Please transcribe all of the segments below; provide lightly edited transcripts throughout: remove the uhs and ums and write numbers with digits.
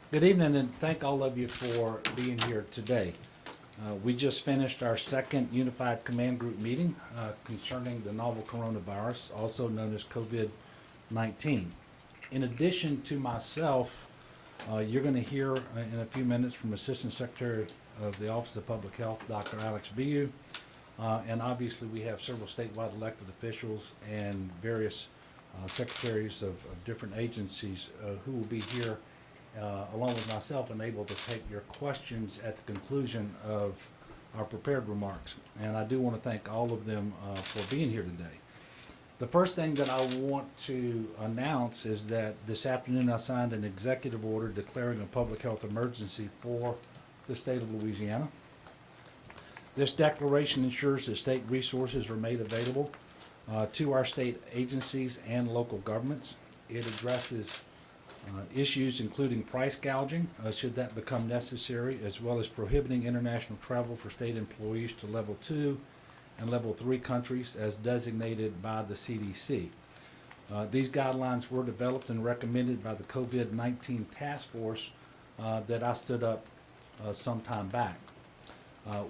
Good evening, and thank all of you for being here today. We just finished our second Unified Command Group meeting concerning the novel coronavirus, also known as COVID-19. In addition to myself, you're going to hear in a few minutes from Assistant Secretary of the Office of Public Health, Dr. Alex Biu, and obviously we have several statewide elected officials and various secretaries of different agencies who will be here along with myself, and able to take your questions at the conclusion of our prepared remarks. And I do want to thank all of them for being here today. The first thing that I want to announce is that this afternoon I signed an executive order declaring a public health emergency for the state of Louisiana. This declaration ensures that state resources are made available to our state agencies and local governments. It addresses issues including price gouging, should that become necessary, as well as prohibiting international travel for state employees to level 2 and level 3 countries as designated by the CDC. These guidelines were developed and recommended by the COVID-19 task force that I stood up some time back.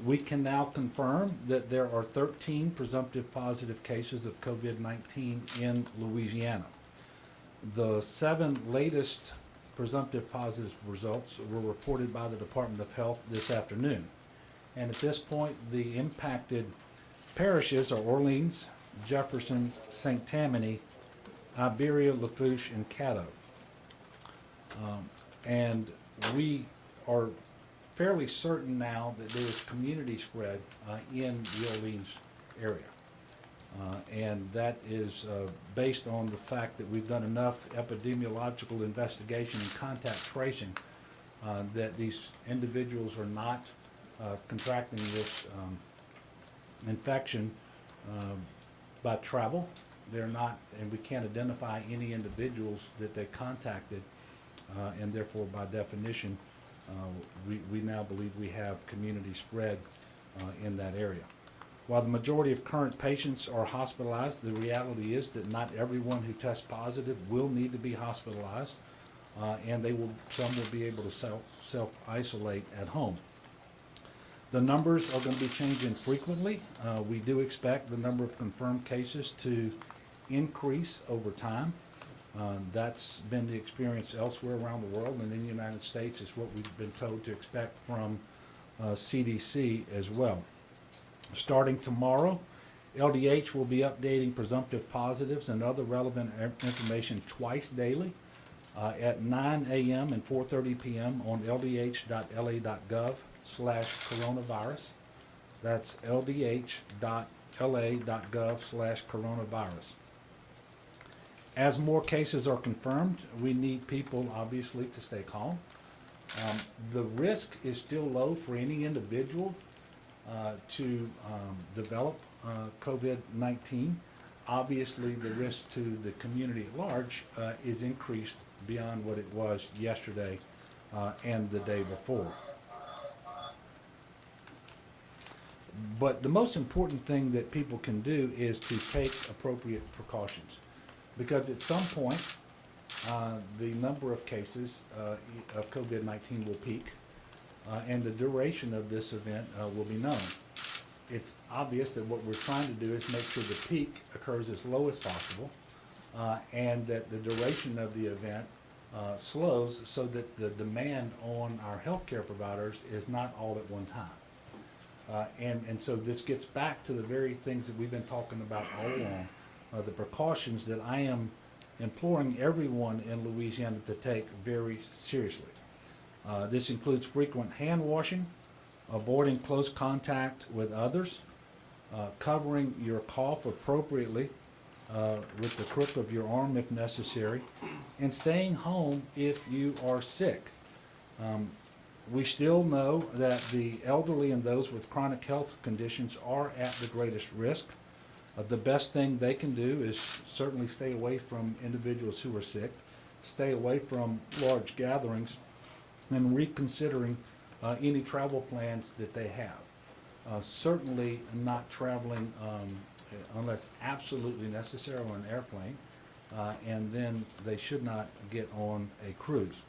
We can now confirm that there are 13 presumptive positive cases of COVID-19 in Louisiana. The 7 latest presumptive positive results were reported by the Department of Health this afternoon. And at this point, the impacted parishes are Orleans, Jefferson, St. Tammany, Iberia, Lafourche, and Caddo. And we are fairly certain now that there is community spread in the Orleans area. And that is based on the fact that we've done enough epidemiological investigation and contact tracing that these individuals are not contracting this infection by travel. They're not, and we can't identify any individuals that they contacted, and therefore, by definition, we now believe we have community spread in that area. While the majority of current patients are hospitalized, the reality is that not everyone who tests positive will need to be hospitalized, and some will be able to self-isolate at home. The numbers are going to be changing frequently. We do expect the number of confirmed cases to increase over time. That's been the experience elsewhere around the world, and in the United States is what we've been told to expect from CDC as well. Starting tomorrow, LDH will be updating presumptive positives and other relevant information twice daily at 9 a.m. and 4:30 p.m. on ldh.la.gov/coronavirus. That's ldh.la.gov/coronavirus. As more cases are confirmed, we need people, obviously, to stay calm. The risk is still low for any individual to develop COVID-19. Obviously, the risk to the community at large is increased beyond what it was yesterday and the day before. But the most important thing that people can do is to take appropriate precautions, because at some point, the number of cases of COVID-19 will peak. And the duration of this event will be known. It's obvious that what we're trying to do is make sure the peak occurs as low as possible, and that the duration of the event slows so that the demand on our healthcare providers is not all at one time. And so this gets back to the very things that we've been talking about all along, the precautions that I am imploring everyone in Louisiana to take very seriously. This includes frequent hand washing, avoiding close contact with others, covering your cough appropriately with the crook of your arm if necessary, and staying home if you are sick. We still know that the elderly and those with chronic health conditions are at the greatest risk. The best thing they can do is certainly stay away from individuals who are sick, stay away from large gatherings, and reconsidering any travel plans that they have. Certainly not traveling unless absolutely necessary on an airplane, and then they should not get on a cruise.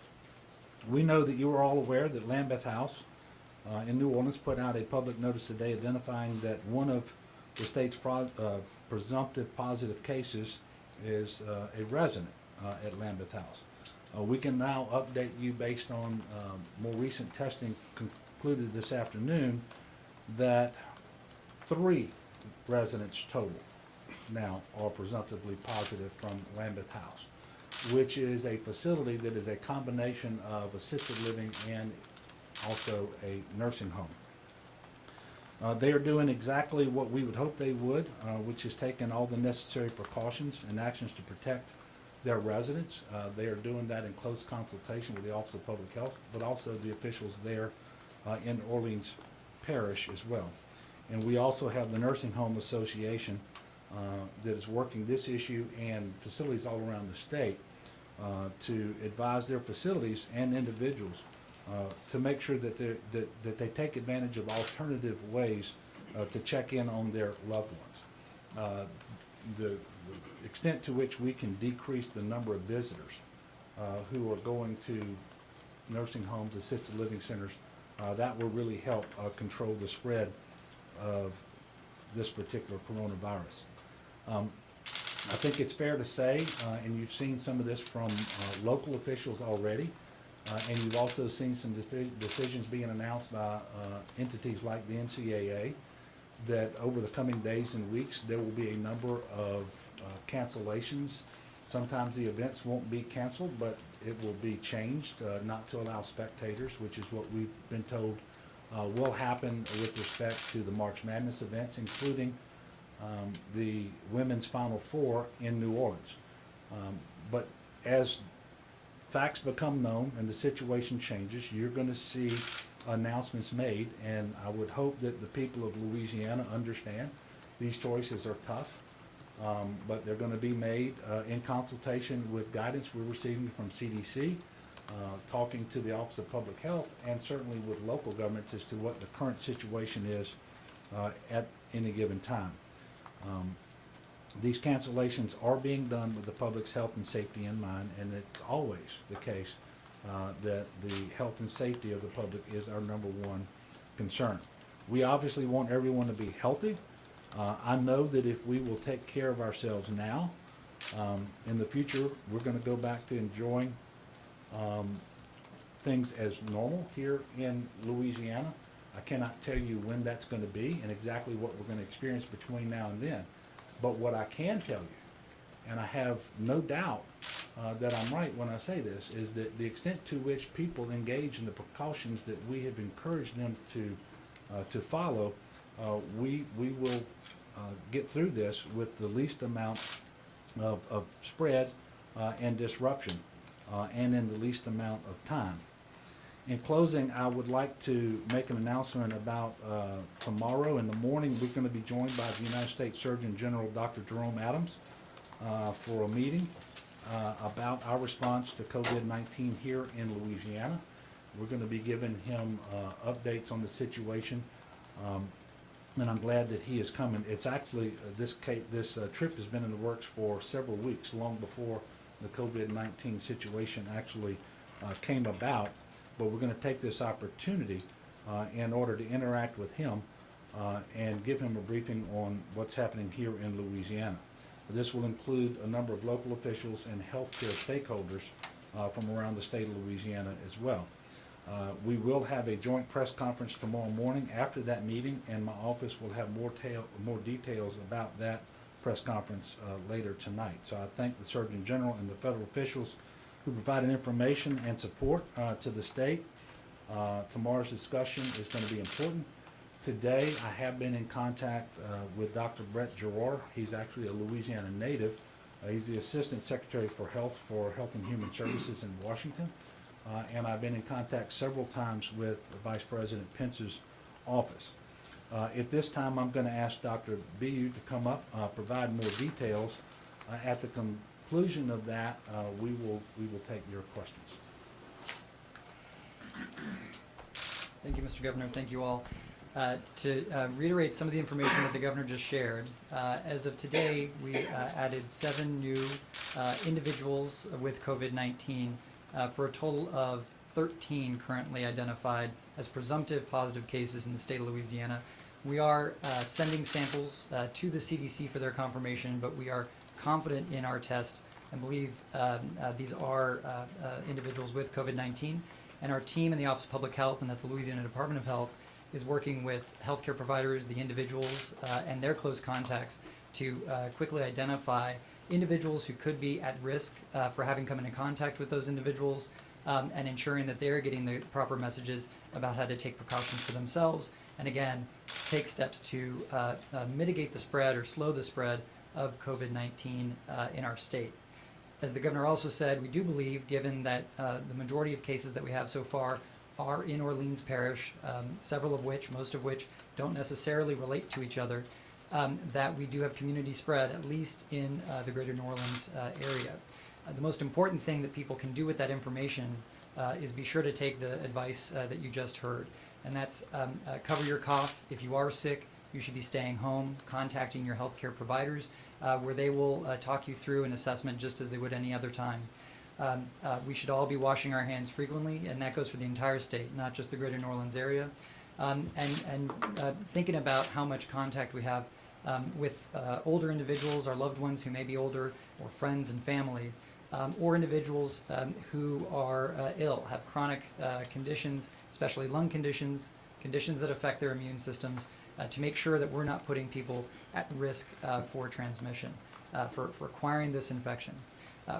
We know that you are all aware that Lambeth House in New Orleans put out a public notice today identifying that one of the state's presumptive positive cases is a resident at Lambeth House. We can now update you based on more recent testing concluded this afternoon that 3 residents total now are presumptively positive from Lambeth House, which is a facility that is a combination of assisted living and also a nursing home. They are doing exactly what we would hope they would, which is taking all the necessary precautions and actions to protect their residents. They are doing that in close consultation with the Office of Public Health, but also the officials there in Orleans Parish as well. And we also have the Nursing Home Association that is working this issue and facilities all around the state to advise their facilities and individuals to make sure that they take advantage of alternative ways to check in on their loved ones. The extent to which we can decrease the number of visitors who are going to nursing homes, assisted living centers, that will really help control the spread of this particular coronavirus. I think it's fair to say, and you've seen some of this from local officials already, and you've also seen some decisions being announced by entities like the NCAA, that over the coming days and weeks there will be a number of cancellations. Sometimes the events won't be canceled, but it will be changed not to allow spectators, which is what we've been told will happen with respect to the March Madness events, including the women's Final Four in New Orleans. But as facts become known and the situation changes, you're going to see announcements made, and I would hope that the people of Louisiana understand these choices are tough, but they're going to be made in consultation with guidance we're receiving from CDC, talking to the Office of Public Health, and certainly with local governments as to what the current situation is at any given time. These cancellations are being done with the public's health and safety in mind, and it's always the case that the health and safety of the public is our number one concern. We obviously want everyone to be healthy. I know that if we will take care of ourselves now, in the future we're going to go back to enjoying things as normal here in Louisiana. I cannot tell you when that's going to be and exactly what we're going to experience between now and then. But what I can tell you, and I have no doubt that I'm right when I say this, is that the extent to which people engage in the precautions that we have encouraged them to follow, we will get through this with the least amount of spread and disruption, and in the least amount of time. In closing, I would like to make an announcement about tomorrow in the morning. We're going to be joined by the United States Surgeon General, Dr. Jerome Adams, for a meeting about our response to COVID-19 here in Louisiana. We're going to be giving him updates on the situation, and I'm glad that he is coming. It's actually, this trip has been in the works for several weeks, long before the COVID-19 situation actually came about. But we're going to take this opportunity in order to interact with him and give him a briefing on what's happening here in Louisiana. This will include a number of local officials and healthcare stakeholders from around the state of Louisiana as well. We will have a joint press conference tomorrow morning after that meeting, and my office will have more details about that press conference later tonight. So I thank the Surgeon General and the federal officials who provided information and support to the state. Tomorrow's discussion is going to be important. Today, I have been in contact with Dr. Brett Giroir. He's actually a Louisiana native. He's the Assistant Secretary for Health and Human Services in Washington. And I've been in contact several times with Vice President Pence's office. At this time, I'm going to ask Dr. Bu to come up, provide more details. At the conclusion of that, we will take your questions. Thank you, Mr. Governor. Thank you all. To reiterate some of the information that the Governor just shared, as of today, we added 7 new individuals with COVID-19 for a total of 13 currently identified as presumptive positive cases in the state of Louisiana. We are sending samples to the CDC for their confirmation, but we are confident in our test and believe these are individuals with COVID-19. And our team in the Office of Public Health and at the Louisiana Department of Health is working with healthcare providers, the individuals, and their close contacts to quickly identify individuals who could be at risk for having come into contact with those individuals, and ensuring that they're getting the proper messages about how to take precautions for themselves, and again, take steps to mitigate the spread or slow the spread of COVID-19 in our state. As the governor also said, we do believe, given that the majority of cases that we have so far are in Orleans Parish, several of which, most of which, don't necessarily relate to each other, that we do have community spread, at least in the greater New Orleans area. The most important thing that people can do with that information is be sure to take the advice that you just heard. And that's cover your cough. If you are sick, you should be staying home, contacting your healthcare providers, where they will talk you through an assessment just as they would any other time. We should all be washing our hands frequently, and that goes for the entire state, not just the greater New Orleans area. And thinking about how much contact we have with older individuals, our loved ones who may be older, or friends and family, or individuals who are ill, have chronic conditions, especially lung conditions, conditions that affect their immune systems, to make sure that we're not putting people at risk for transmission, for acquiring this infection.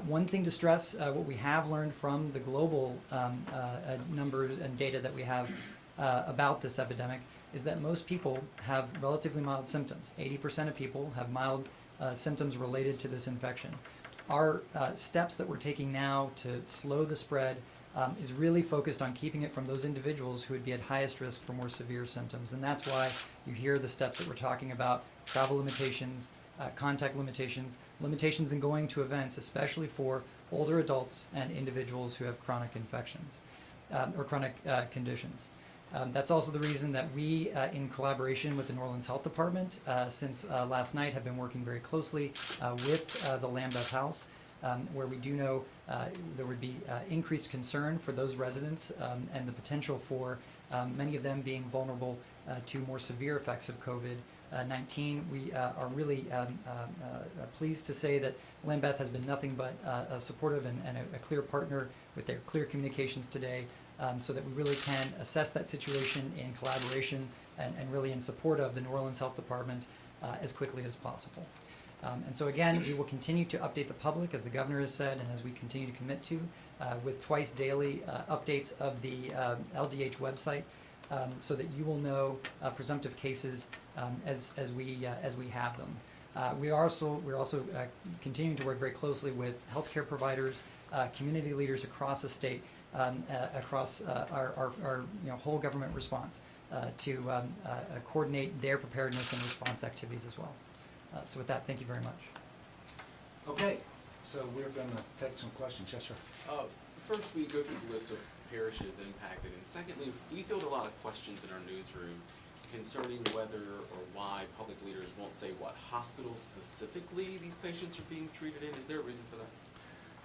One thing to stress, what we have learned from the global numbers and data that we have about this epidemic is that most people have relatively mild symptoms. 80% of people have mild symptoms related to this infection. Our steps that we're taking now to slow the spread is really focused on keeping it from those individuals who would be at highest risk for more severe symptoms. And that's why you hear the steps that we're talking about: travel limitations, contact limitations, limitations in going to events, especially for older adults and individuals who have chronic infections or chronic conditions. That's also the reason that we, in collaboration with the New Orleans Health Department, since last night have been working very closely with the Lambeth House, where we do know there would be increased concern for those residents and the potential for many of them being vulnerable to more severe effects of COVID-19. We are really pleased to say that Lambeth has been nothing but supportive and a clear partner with their clear communications today, so that we really can assess that situation in collaboration and really in support of the New Orleans Health Department as quickly as possible. And so again, we will continue to update the public, as the governor has said, and as we continue to commit to, with twice daily updates of the LDH website, so that you will know presumptive cases as we have them. We're also continuing to work very closely with healthcare providers, community leaders across the state, across our whole government response to coordinate their preparedness and response activities as well. So with that, thank you very much. Okay, so we're going to take some questions. Yes, sir. First, we go through the list of parishes impacted, and secondly, we field a lot of questions in our newsroom concerning whether or why public leaders won't say what hospitals specifically these patients are being treated in. Is there a reason for that?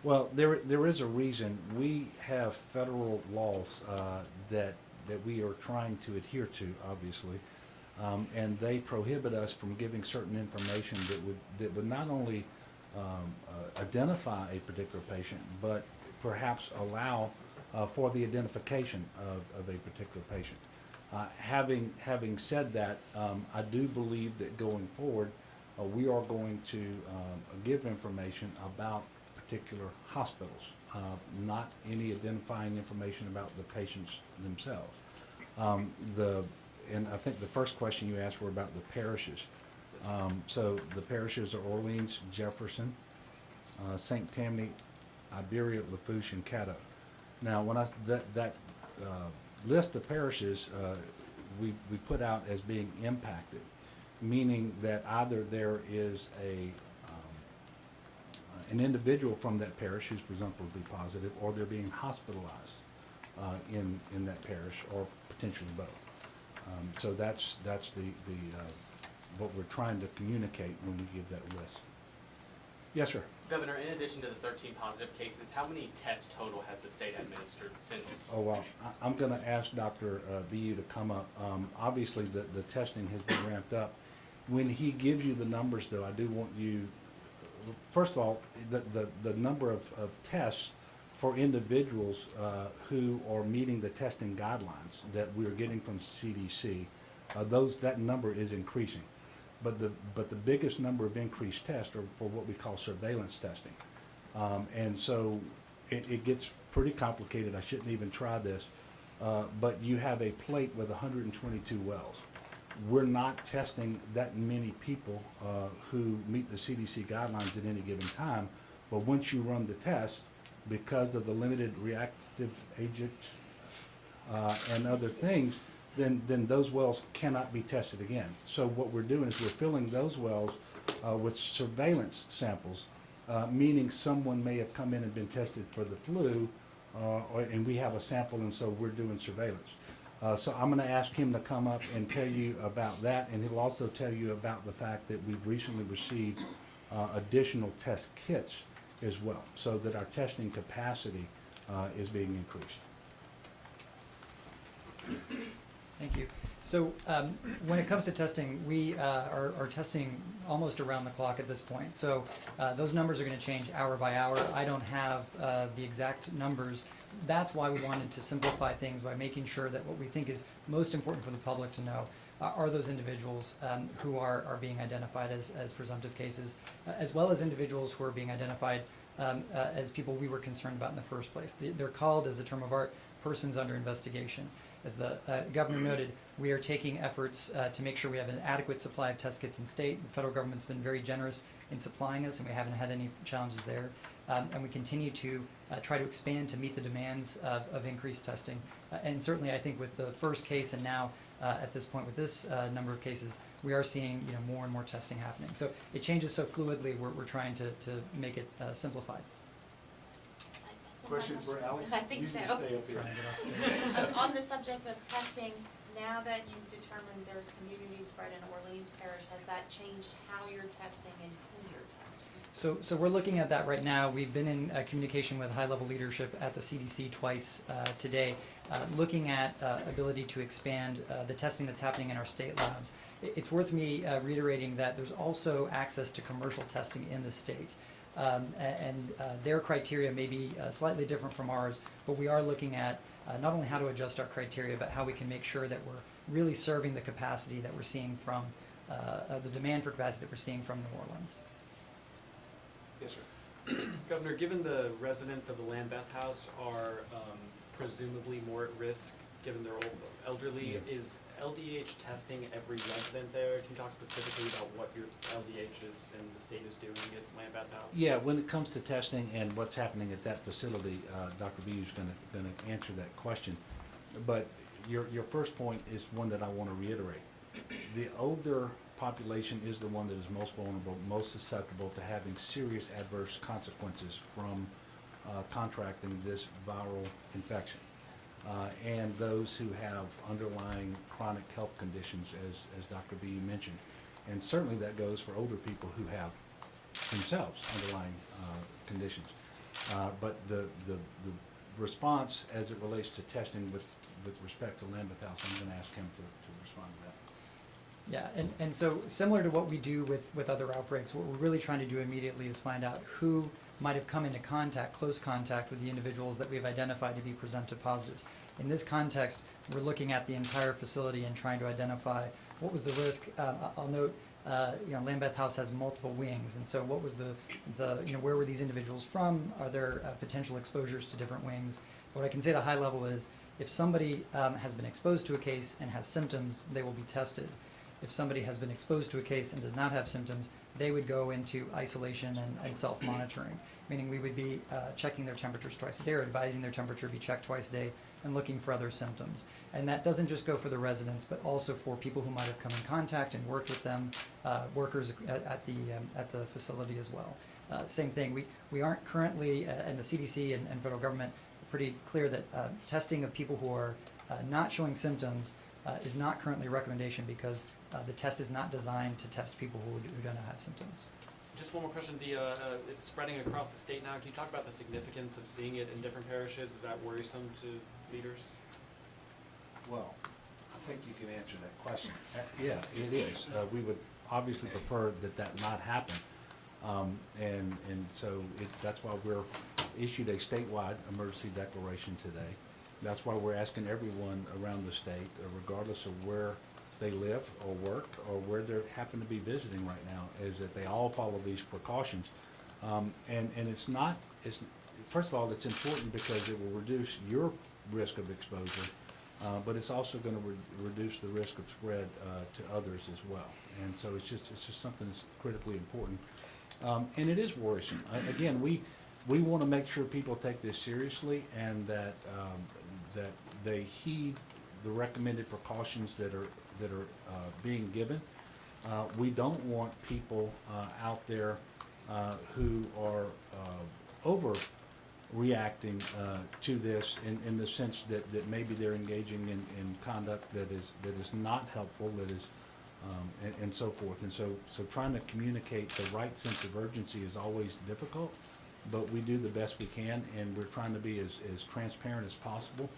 Well, there is a reason. We have federal laws that we are trying to adhere to, obviously, and they prohibit us from giving certain information that would not only identify a particular patient, but perhaps allow for the identification of a particular patient. Having said that, I do believe that going forward, we are going to give information about particular hospitals, not any identifying information about the patients themselves. And I think the first question you asked were about the parishes. So the parishes are Orleans, Jefferson, St. Tammany, Iberia, Lafourche, and Caddo. Now, when that list of parishes we put out as being impacted, meaning that either there is an individual from that parish who's presumptively positive, or they're being hospitalized in that parish, or potentially both. So that's the what we're trying to communicate when we give that list. Yes, sir. Governor, in addition to the 13 positive cases, how many tests total has the state administered since? Oh, well, I'm going to ask Dr. BU to come up. Obviously, the testing has been ramped up. When he gives you the numbers, though, I do want you, first of all, the number of tests for individuals who are meeting the testing guidelines that we're getting from CDC, that number is increasing. But the biggest number of increased tests are for what we call surveillance testing. And so it gets pretty complicated. I shouldn't even try this. But you have a plate with 122 wells. We're not testing that many people who meet the CDC guidelines at any given time. But once you run the test, because of the limited reactive agent and other things, then those wells cannot be tested again. So what we're doing is we're filling those wells with surveillance samples, meaning someone may have come in and been tested for the flu, and we have a sample, and so we're doing surveillance. So I'm going to ask him to come up and tell you about that, and he'll also tell you about the fact that we've recently received additional test kits as well, so that our testing capacity is being increased. Thank you. So when it comes to testing, we are testing almost around the clock at this point. So those numbers are going to change hour by hour. I don't have the exact numbers. That's why we wanted to simplify things by making sure that what we think is most important for the public to know are those individuals who are being identified as presumptive cases, as well as individuals who are being identified as people we were concerned about in the first place. They're called, as a term of art, persons under investigation. As the governor noted, we are taking efforts to make sure we have an adequate supply of test kits in state. The federal government's been very generous in supplying us, and we haven't had any challenges there. And we continue to try to expand to meet the demands of increased testing. And certainly, I think with the first case and now at this point with this number of cases, we are seeing more and more testing happening. So it changes so fluidly. We're trying to make it simplified. Question for Alex? I think You so. can stay up here. Trying to get off stage. On the subject of testing, now that you've determined there's community spread in Orleans Parish, has that changed how you're testing and who you're testing? So we're looking at that right now. We've been in communication with high-level leadership at the CDC twice today, looking at ability to expand the testing that's happening in our state labs. It's worth me reiterating that there's also access to commercial testing in the state. And their criteria may be slightly different from ours, but we are looking at not only how to adjust our criteria, but how we can make sure that we're really serving the capacity that we're seeing from, the demand for capacity that we're seeing from New Orleans. Yes, sir. Governor, given the residents of the Lambeth House are presumably more at risk, given they're elderly, Yeah. is LDH testing every resident there? Can you talk specifically about what your LDH is and the state is doing at Lambeth House? Yeah, when it comes to testing and what's happening at that facility, Dr. B is going to answer that question. But your first point is one that I want to reiterate. The older population is the one that is most vulnerable, most susceptible to having serious adverse consequences from contracting this viral infection. And those who have underlying chronic health conditions, as Dr. B mentioned. And certainly that goes for older people who have themselves underlying conditions. But the response as it relates to testing with respect to Lambeth House, I'm going to ask him to respond to that. Yeah, and so similar to what we do with other outbreaks, what we're really trying to do immediately is find out who might have come into close contact with the individuals that we've identified to be presumptive positives. In this context, we're looking at the entire facility and trying to identify what was the risk. I'll note, Lambeth House has multiple wings, and so what was the where were these individuals from? Are there potential exposures to different wings? What I can say at a high level is, if somebody has been exposed to a case and has symptoms, they will be tested. If somebody has been exposed to a case and does not have symptoms, they would go into isolation and self-monitoring, meaning we would be checking their temperatures twice a day or advising their temperature be checked twice a day and looking for other symptoms. And that doesn't just go for the residents, but also for people who might have come in contact and worked with them, workers at the facility as well. Same thing, we aren't currently, and the CDC and federal government are pretty clear that testing of people who are not showing symptoms is not currently a recommendation because the test is not designed to test people who do not have symptoms. Just one more question. It's spreading across the state now. Can you talk about the significance of seeing it in different parishes? Is that worrisome to leaders? Well, I think you can answer that question. Yeah, it is. We would obviously prefer that that not happen. And so that's why we're issued a statewide emergency declaration today. That's why we're asking everyone around the state, regardless of where they live or work or where they happen to be visiting right now, is that they all follow these precautions. And first of all, it's important because it will reduce your risk of exposure, but it's also going to reduce the risk of spread to others as well. And so it's just something that's critically important. And it is worrisome. Again, we want to make sure people take this seriously and that they heed the recommended precautions that are being given. We don't want people out there who are overreacting to this in the sense that maybe they're engaging in conduct that is not helpful, that is and so forth. And so trying to communicate the right sense of urgency is always difficult, but we do the best we can, and we're trying to be as transparent as possible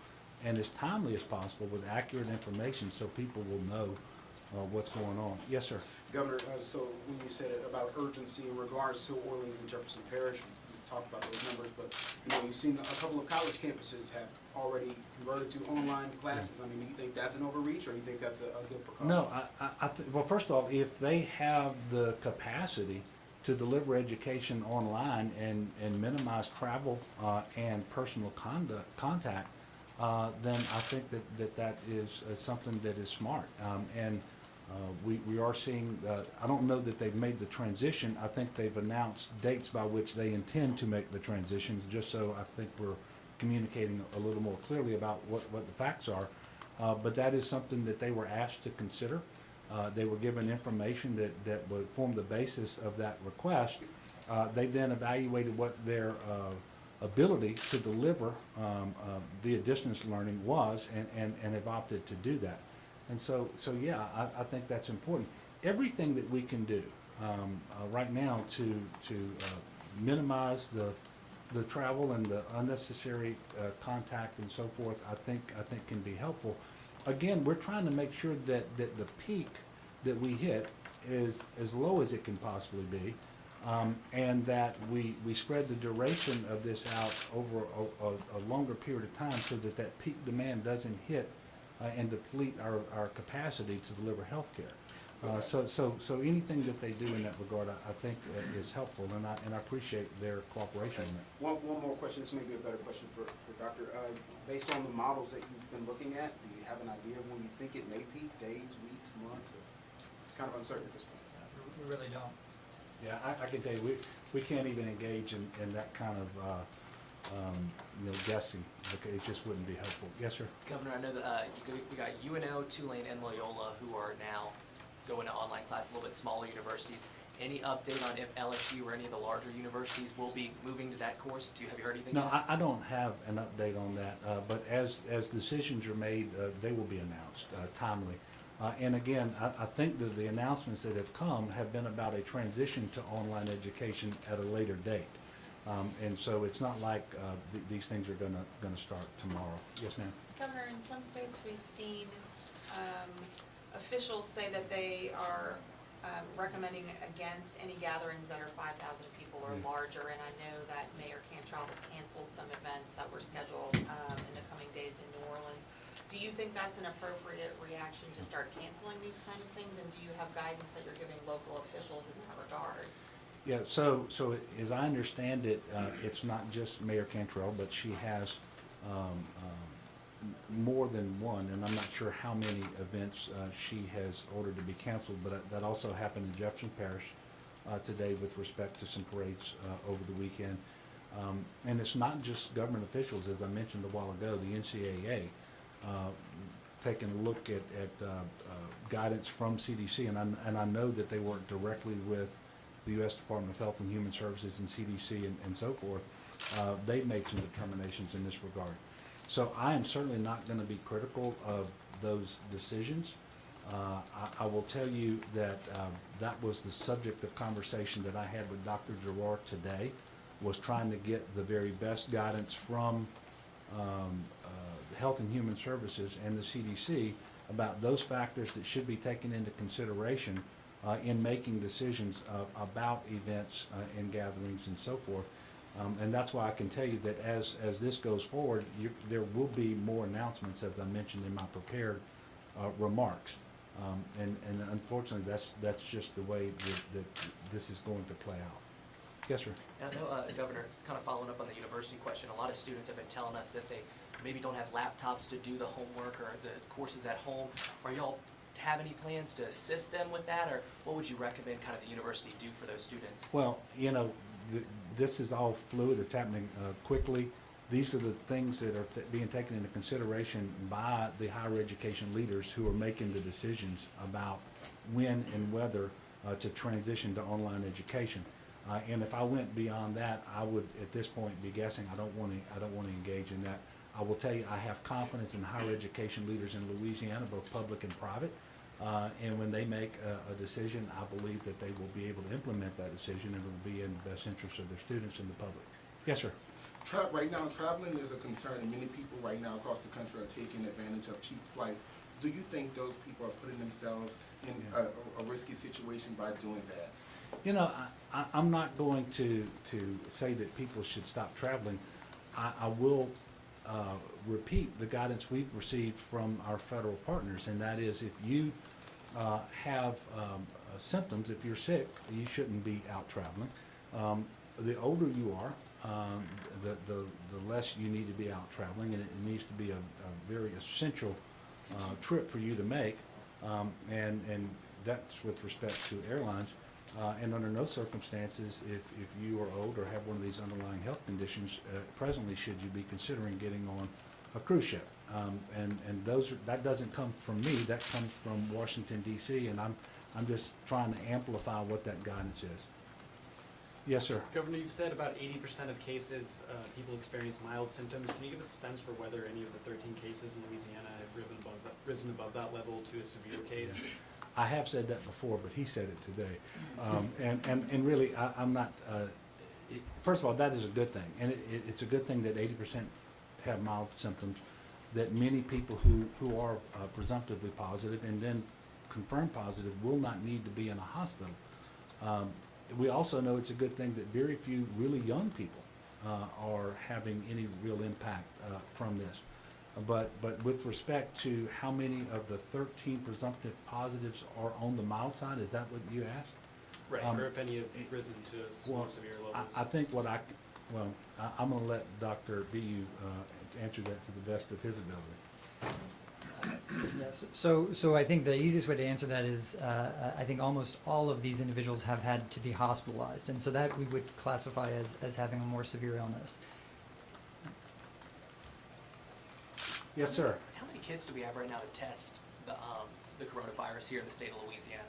and as timely as possible with accurate information so people will know what's going on. Yes, sir. Governor, so when you said it about urgency in regards to Orleans and Jefferson Parish, we talked about those numbers, but you've seen a couple of college campuses have already converted to online classes. I mean, do you think that's an overreach, or do you think that's a good precaution? No, well, first of all, if they have the capacity to deliver education online and minimize travel and personal contact, then I think that is something that is smart. We are seeing, I don't know that they've made the transition. I think they've announced dates by which they intend to make the transition, just so I think we're communicating a little more clearly about what the facts are. But that is something that they were asked to consider. They were given information that would form the basis of that request. They then evaluated what their ability to deliver via distance learning was and have opted to do that. And so yeah, I think that's important. Everything that we can do right now to minimize the travel and the unnecessary contact and so forth, I think can be helpful. Again, we're trying to make sure that the peak that we hit is as low as it can possibly be, and that we spread the duration of this out over a longer period of time so that peak demand doesn't hit and deplete our capacity to deliver health care. So anything that they do in that regard, I think is helpful, and I appreciate their cooperation in that. One more question. This may be a better question for Doctor. Based on the models that you've been looking at, do you have an idea of when you think it may peak? Days, weeks, months? It's kind of uncertain at this point. We really don't. Yeah, I can tell you, we can't even engage in that kind of guessing. Okay, it just wouldn't be helpful. Yes, sir. Governor, I know that we got UNO, Tulane, and Loyola who are now going to online class, a little bit smaller universities. Any update on if LSU or any of the larger universities will be moving to that course? Have you heard anything? No, I don't have an update on that, but as decisions are made, they will be announced timely. And again, I think that the announcements that have come have been about a transition to online education at a later date. And so it's not like these things are gonna start tomorrow. Yes, ma'am. Governor, in some states, we've seen officials say that they are recommending against any gatherings that are 5,000 people or larger, and I know that Mayor Cantrell has canceled some events that were scheduled in the coming days in New Orleans. Do you think that's an appropriate reaction to start canceling these kind of things, and do you have guidance that you're giving local officials in that regard? Yeah, so as I understand it, it's not just Mayor Cantrell, but she has more than one, and I'm not sure how many events she has ordered to be canceled, but that also happened in Jefferson Parish today with respect to some parades over the weekend. And it's not just government officials, as I mentioned a while ago, the NCAA taking a look at guidance from CDC, and I know that they work directly with the U.S. Department of Health and Human Services and CDC and so forth. They've made some determinations in this regard. So I am certainly not going to be critical of those decisions. I will tell you that that was the subject of conversation that I had with Dr. Gerard today, was trying to get the very best guidance from Health and Human Services and the CDC about those factors that should be taken into consideration in making decisions about events and gatherings and so forth. And that's why I can tell you that as this goes forward, there will be more announcements, as I mentioned in my prepared remarks. And unfortunately, that's just the way that this is going to play out. Yes, sir. I know, Governor, kind of following up on the university question, a lot of students have been telling us that they maybe don't have laptops to do the homework or the courses at home. Are y'all have any plans to assist them with that, or what would you recommend kind of the university do for those students? Well, this is all fluid. It's happening quickly. These are the things that are being taken into consideration by the higher education leaders who are making the decisions about when and whether to transition to online education. And if I went beyond that, I would at this point be guessing. I don't want to engage in that. I will tell you, I have confidence in higher education leaders in Louisiana, both public and private. And when they make a decision, I believe that they will be able to implement that decision, and it will be in the best interest of their students and the public. Yes, sir. Right now, traveling is a concern, and many people right now across the country are taking advantage of cheap flights. Do you think those people are putting themselves in a risky situation by doing that? I'm not going to say that people should stop traveling. I will repeat the guidance we've received from our federal partners, and that is if you have symptoms, if you're sick, you shouldn't be out traveling. The older you are, the less you need to be out traveling, and it needs to be a very essential trip for you to make, and that's with respect to airlines. And under no circumstances, if you are old or have one of these underlying health conditions, presently should you be considering getting on a cruise ship. And that doesn't come from me. That comes from Washington, D.C., and I'm just trying to amplify what that guidance is. Yes, sir. Governor, you've said about 80% of cases, people experience mild symptoms. Can you give us a sense for whether any of the 13 cases in Louisiana have risen above that level to a severe case? I have said that before, but he said it today. And really, I'm not, first of all, that is a good thing. And it's a good thing that 80% have mild symptoms, that many people who are presumptively positive and then confirmed positive will not need to be in a hospital. We also know it's a good thing that very few really young people are having any real impact from this. But with respect to how many of the 13 presumptive positives are on the mild side, is that what you asked? Right, or if any have risen to more severe levels. I think I'm going to let Dr. BU answer that to the best of his ability. Yes. So I think the easiest way to answer that is I think almost all of these individuals have had to be hospitalized, and so that we would classify as having a more severe illness. Yes, sir. How many kids do we have right now to test the coronavirus here in the state of Louisiana?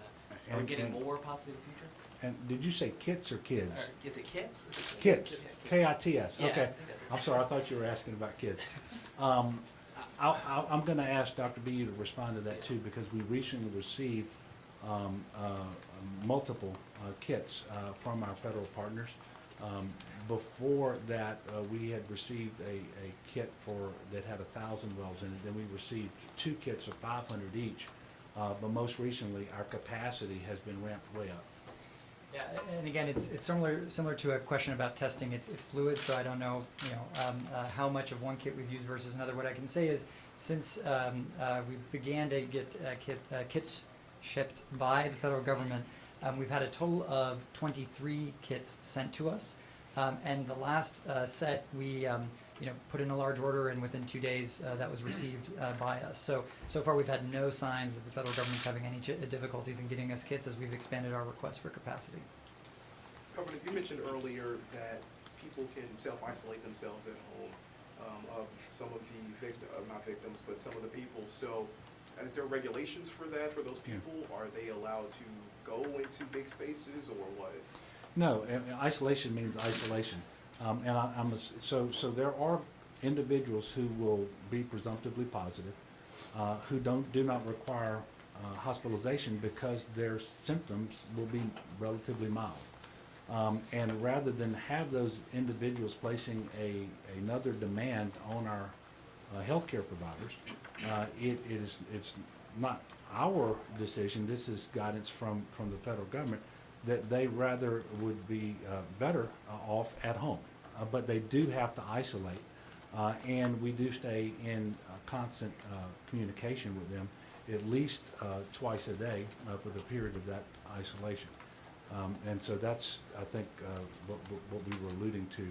Are we And- getting and- more possibly in the future? And did you say kits or kids? Or is it kids? Is it Kids. Yeah, K-I-T-S. Yeah, I Okay. think that's it. I'm sorry. I thought you were asking about kids. I'm going to ask Dr. BU to respond to that too, because we recently received multiple kits from our federal partners. Before that, we had received a kit that had 1,000 wells in it. Then we received 2 kits of 500 each. But most recently, our capacity has been ramped way up. Yeah, and again, it's similar to a question about testing. It's fluid, so I don't know how much of one kit we've used versus another. What I can say is, since we began to get kits shipped by the federal government, we've had a total of 23 kits sent to us, and the last set we put in a large order, and within 2 days that was received by us. So far we've had no signs that the federal government's having any difficulties in getting us kits as we've expanded our request for capacity. Governor, you mentioned earlier that people can self-isolate themselves at home, of some of the not victims, but some of the people. So is there regulations for that, for those people? Are they allowed to go into big spaces or what? No, isolation means isolation. So there are individuals who will be presumptively positive, who do not require hospitalization because their symptoms will be relatively mild. And rather than have those individuals placing another demand on our healthcare providers, it's not our decision. This is guidance from the federal government that they rather would be better off at home. But they do have to isolate, and we do stay in constant communication with them at least twice a day for the period of that isolation. And so that's, I think, what we were alluding to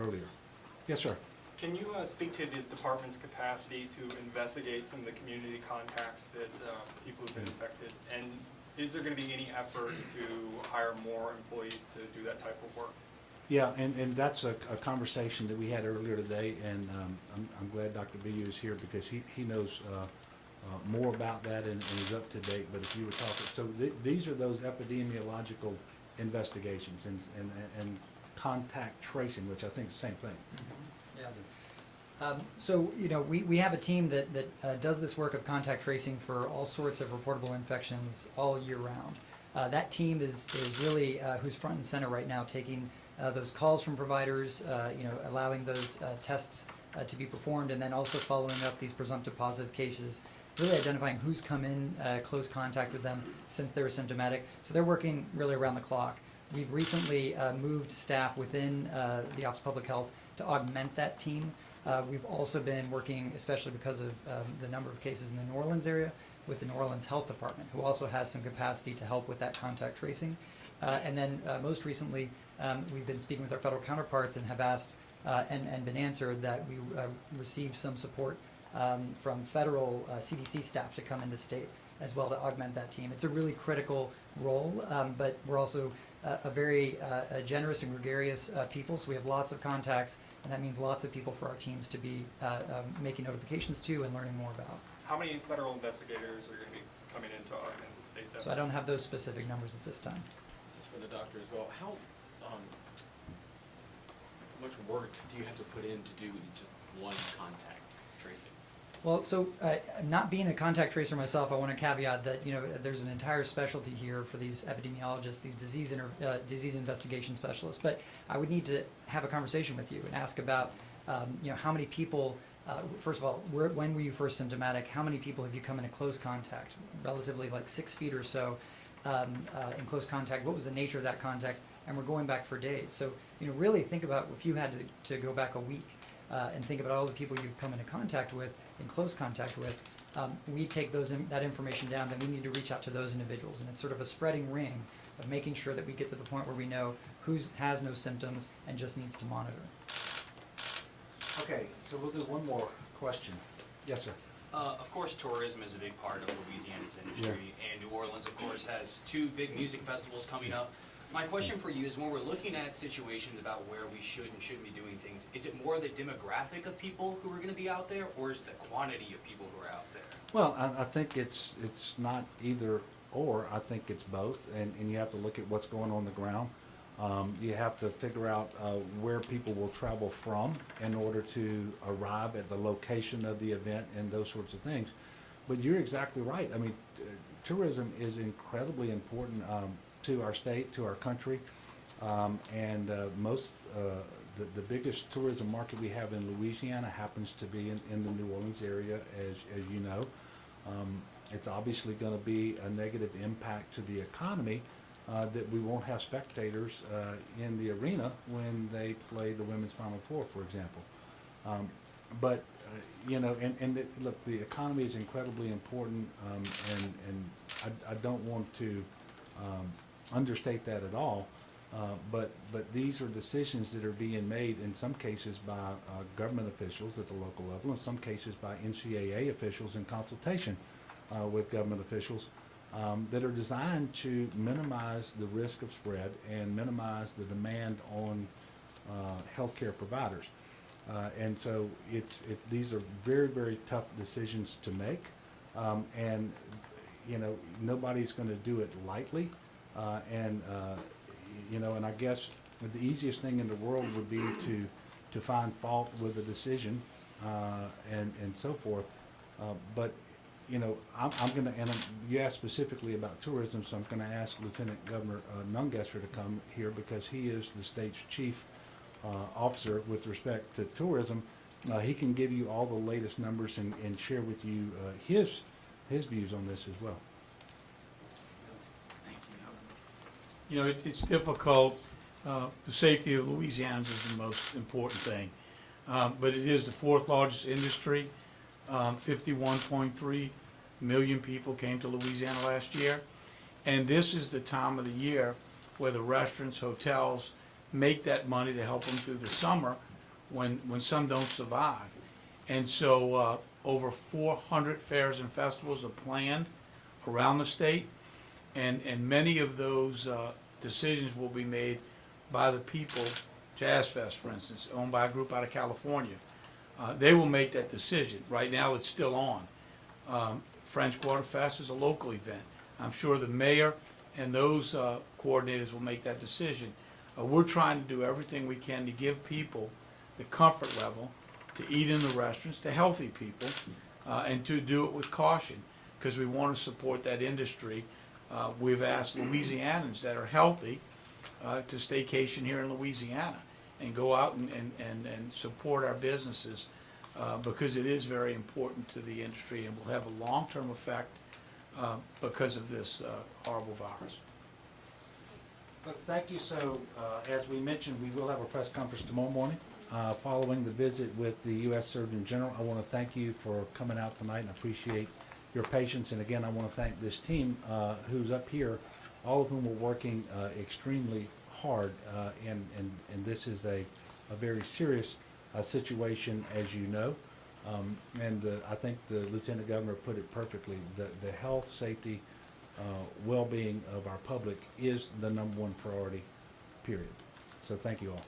earlier. Yes, sir. Can you speak to the department's capacity to investigate some of the community contacts that people who've been infected? And is there going to be any effort to hire more employees to do that type of work? Yeah, and that's a conversation that we had earlier today, and I'm glad Dr. BU is here because he knows more about that and is up to date. But if you were talking, so these are those epidemiological investigations and contact tracing, which I think is the same thing. Yeah. So, you know, we have a team that does this work of contact tracing for all sorts of reportable infections all year round. That team is really who's front and center right now, taking those calls from providers, you know, allowing those tests to be performed, and then also following up these presumptive positive cases, really identifying who's come in close contact with them since they were symptomatic. So they're working really around the clock. We've recently moved staff within the Office of Public Health to augment that team. We've also been working, especially because of the number of cases in the New Orleans area, with the New Orleans Health Department, who also has some capacity to help with that contact tracing. And then most recently, we've been speaking with our federal counterparts and have asked and been answered that we receive some support from federal CDC staff to come into state as well to augment that team. It's a really critical role, but we're also a very generous and gregarious people, so we have lots of contacts, and that means lots of people for our teams to be making notifications to and learning more about. How many federal investigators are going to be coming in to augment the state's efforts? So I don't have those specific numbers at this time. This is for the doctor as well. How much work do you have to put in to do just one contact tracing? Well, so not being a contact tracer myself, I want to caveat that, you know, there's an entire specialty here for these epidemiologists, these disease investigation specialists. But I would need to have a conversation with you and ask about, you know, how many people. First of all, when were you first symptomatic? How many people have you come into close contact? Relatively, like 6 feet or so in close contact. What was the nature of that contact? And we're going back for days. So, you know, really think about if you had to go back a week and think about all the people you've come into contact with, in close contact with. We take that information down, then we need to reach out to those individuals. And it's sort of a spreading ring of making sure that we get to the point where we know who has no symptoms and just needs to monitor. Okay, so we'll do one more question. Yes, sir. Of course, tourism is a big part of Louisiana's industry, and New Orleans, of course, has 2 big music festivals coming up. My question for you is, when we're looking at situations about where we should and shouldn't be doing things, is it more the demographic of people who are going to be out there, or is it the quantity of people who are out there? Well, I think it's not either or. I think it's both, and you have to look at what's going on the ground. You have to figure out where people will travel from in order to arrive at the location of the event and those sorts of things. But you're exactly right. I mean, tourism is incredibly important to our state, to our country, and the biggest tourism market we have in Louisiana happens to be in the New Orleans area, as you know. It's obviously going to be a negative impact to the economy that we won't have spectators in the arena when they play the Women's Final Four, for example. But you know, look, the economy is incredibly important, and I don't want to understate that at all. But these are decisions that are being made in some cases by government officials at the local level, in some cases by NCAA officials in consultation with government officials that are designed to minimize the risk of spread and minimize the demand on healthcare providers. And so these are very, very tough decisions to make, and you know, nobody's going to do it lightly. You know, and I guess the easiest thing in the world would be to find fault with the decision and so forth. But you know, I'm gonna, and you asked specifically about tourism, so I'm gonna ask Lieutenant Governor Nungesser to come here because he is the state's chief officer with respect to tourism. He can give you all the latest numbers and share with you his views on this as well. You know, it's difficult. The safety of Louisianans is the most important thing. But it is the fourth largest industry. 51.3 million people came to Louisiana last year. And this is the time of the year where the restaurants, hotels make that money to help them through the summer when some don't survive. And so over 400 fairs and festivals are planned around the state. And many of those decisions will be made by the people. Jazz Fest, for instance, owned by a group out of California. They will make that decision. Right now, it's still on. French Quarter Fest is a local event. I'm sure the mayor and those coordinators will make that decision. We're trying to do everything we can to give people the comfort level to eat in the restaurants, to healthy people, and to do it with caution because we want to support that industry. We've asked Louisianans that are healthy to staycation here in Louisiana and go out and support our businesses because it is very important to the industry and will have a long-term effect because of this horrible virus. But thank you. So, as we mentioned, we will have a press conference tomorrow morning following the visit with the U.S. Surgeon General. I want to thank you for coming out tonight and appreciate your patience. And again, I want to thank this team who's up here, all of whom are working extremely hard. And this is a very serious situation, as you know. I think the Lieutenant Governor put it perfectly. The health, safety, well-being of our public is the #1 priority, period. So thank you all.